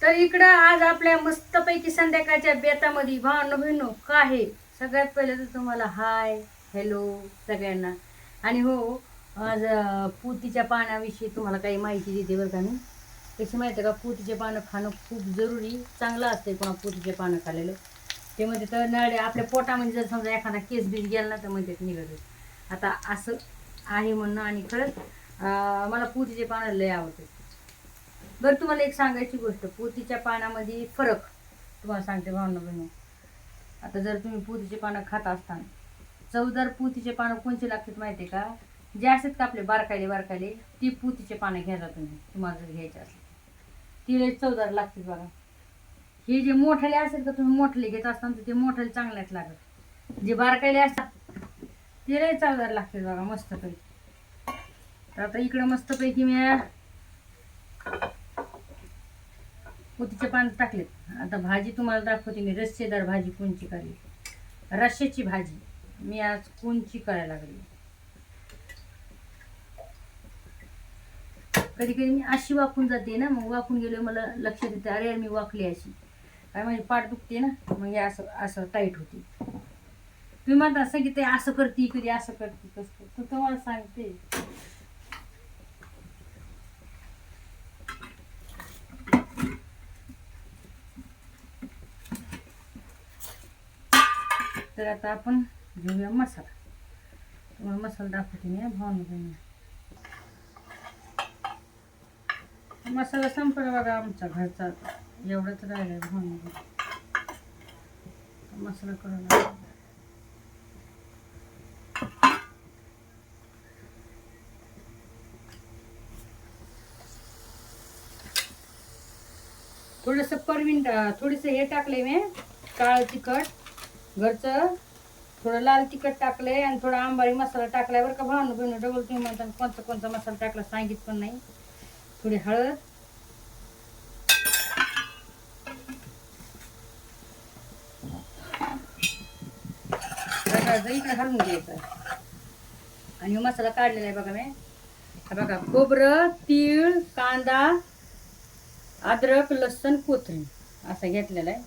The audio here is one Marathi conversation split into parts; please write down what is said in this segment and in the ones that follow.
तर इकडं आज आपल्या मस्तपैकी संध्याकाळच्या बेतामध्ये भावनो बहिणो काय आहे. सगळ्यात पहिले तर तुम्हाला हाय हॅलो सगळ्यांना. आणि हो, आज पुतीच्या पानाविषयी तुम्हाला काही माहिती देते बरं का. मी कशी माहिती आहे का, पुतीचे पानं खाणं खूप जरुरी चांगलं असते. कोणा पुतीचे पानं खाल्लेलं ते म्हणजे तर नळे आपल्या पोटामध्ये जर समजा एखादा केस बीस गेला ना तर म्हणजे निघत. आता असं आहे म्हणणं. आणि खरंच मला पुतीचे पानं लय आवडते. बरं तुम्हाला एक सांगायची गोष्ट, पोतीच्या पानामध्ये फरक तुम्हाला सांगते भावना बहिणी. आता जर तुम्ही पोतीचे पानं खात असताना चवदार पोतीचे पानं कोणते लागतात माहिती आहे का, जे असतात का आपले बारकायले ती पोतीचे पानं घ्यायला तुम्हाला जर घ्यायचे असले ती लय चवदार लागते बघा. हे जे मोठ्याले असेल का तुम्ही मोठले घेत असताना तर ते मोठ्याले चांगल्याच लागत, जे बारकायले असतात ते लय चवदार लागते बघा मस्तपैकी. तर आता इकडं मस्तपैकी मी पोतीचे पान टाकलेत. आता भाजी तुम्हाला दाखवते मी, रस्सेदार भाजी कोणची करायची, रश्श्याची भाजी मी आज कोणची करायला लागली. कधी कधी मी अशी वाकून जाते ना, मग वाकून गेलो मला लक्षात येते अरे यार मी वाकली अशी, काय माझी पाठ दुखते ना, मग असं असं टाईट होते. तुम्ही म्हणता असं की ते असं करते कधी असं करते कसं, तर तुम्हाला सांगते तर आता आपण घेऊया मसाला. तुम्हाला मसाला दाखवते मी भावना. मसाला संपला बघा आमचा घरचा, एवढंच राहिलं भावना. मसाला करून थोडंसं परवीन थोडंसं हे टाकले मी, काळं तिखट घरचं, थोडं लाल तिखट टाकले आणि थोडा आंबारी मसाला टाकलाय बरं का भावना बहिणी. डबल तुम्ही म्हणता कोणता कोणता मसाला टाकला सांगित पण नाही. थोडी हळद, इकडे घालून घ्यायचं. आणि मसाला काढलेला आहे बघा मी. हा बघा, खोबरं, तीळ, कांदा, अद्रक, लसूण, कोथिंबीर असं घेतलेलं आहे.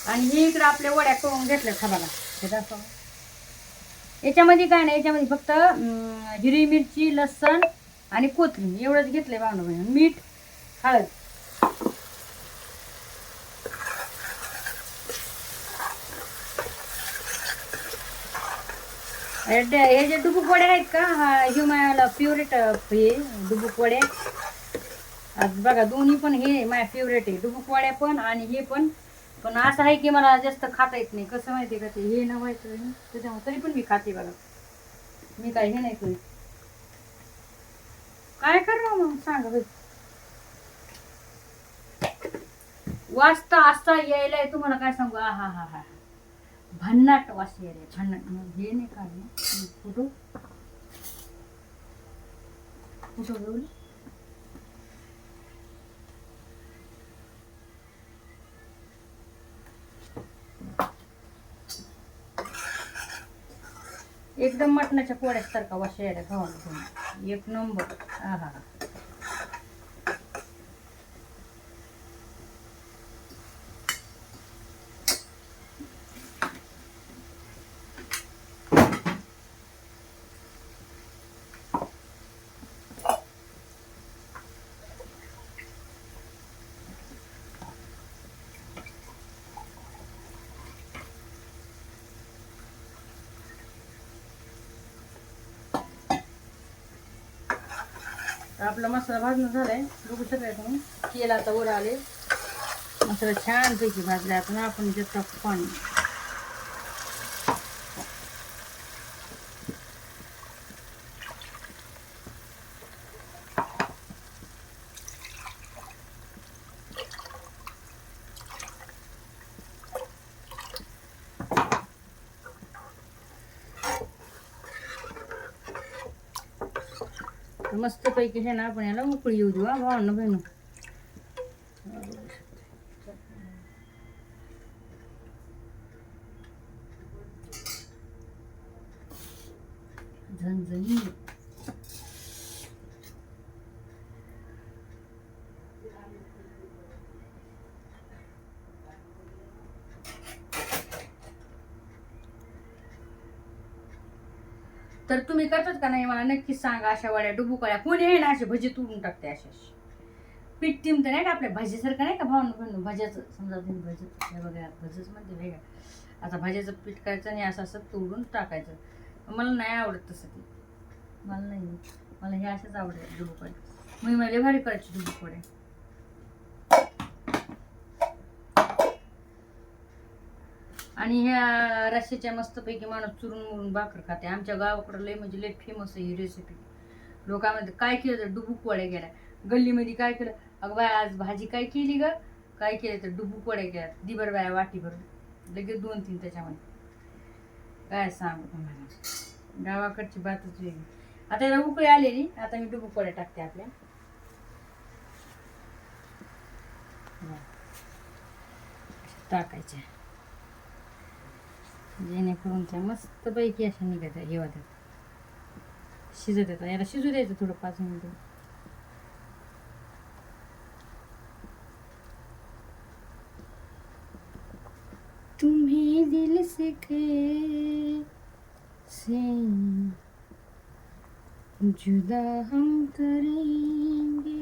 आणि हे इकडे आपल्या वड्या करून घेतल्या. हा बघा हे दाखवा. याच्यामध्ये काय नाही, याच्यामध्ये फक्त हिरवी मिरची, लसण आणि कोथिंबीर एवढंच घेतलंय भावना बहिणी. मीठ, हळद. हे जे डुबुक वडे आहेत का, हा माझ्या फेवरेट हे डुबुक वडे. आज बघा दोन्ही पण हे माझ्या फेवरेट आहे, डुबुक वड्या पण आणि हे पण. पण असं आहे की मला जास्त खाता येत नाही, कसं माहिती का, ते हे नव्हायचं त्याच्यामुळे तरी पण मी खाते बघा. मी काय हे नाही करीत, काय करणार मग सांगा बाई. वाजता असा यायलाय तुम्हाला काय सांगू, हा हा हा, भन्नाट वास यायलाय, भन्नाट. हे नाही काढलं फोटो घेऊन. एकदम मटणाच्या पोळ्यासारखा वास यायला खावायला एक नंबर. हा हा. आपला मसाला भाजून झालाय, बघू शकता तुम्ही. तेल आता वर आले, मसाला छान पैकी भाजला. आपण त्यात पाणी. मस्त पैकी आहे ना, आपण याला उकळी येऊ देऊ भावना बहिणू. झणझणी तर तुम्ही करतात का नाही मला नक्कीच सांगा. अशा वड्या डुबुकळ्या कोणी आहे ना असे भजी तुडून टाकते असे पीठ टिमतं नाही का आपल्या भाजीसारखं नाही का भावनं भाज्याचं समजा तुम्ही भजीत हे बघा भजीच म्हणजे वेगळं. आता भाज्याचं पीठ करायचं आणि असं असं तोडून टाकायचं. मला नाही आवडत तसं ते. मला नाही. मला हे अशाच आवडतात डुबुकवड्या. मी मला भारी करायची डुबुकवड्या. आणि ह्या रश्श्याच्या मस्तपैकी माणूस चुरून मुरून भाकर खाते. आमच्या गावाकडं लय म्हणजे लय फेमस आहे ही रेसिपी. लोकांमध्ये काय केलं तर डुबुकवड्या गेल्या. गल्लीमध्ये काय केलं अगं बाय आज भाजी काय केली ग काय केलं तर डुबुकवड्या केल्या. दिभर बाया वाटीभर लगेच 2-3 त्याच्यामध्ये. काय सांगू तुम्हाला गावाकडची बातच वेगळी. आता याला उकळी आलेली. आता मी डुबुकवड्या टाकते आपल्या. टाकायच्या जेणेकरून त्या मस्तपैकी अशा निघत हे होतात शिजत येतात. याला शिजू द्यायचं थोडं 5 मिनिटं. तुम्हें दिल से कैसे जुदा हम करेंगे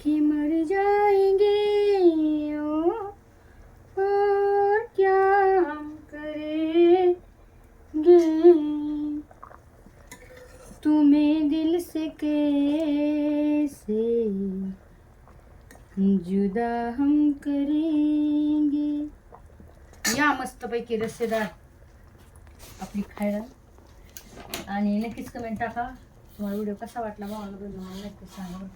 कि मर जाएंगे और क्या हम करेंगे. तुम्हें दिल से कैसे जुदा हम करेंगे. या मस्तपैकी रस्सेदार आपली खायला. आणि नक्कीच कमेंट टाका तुम्हाला व्हिडिओ कसा वाटला. मला नक्कीच सांगा.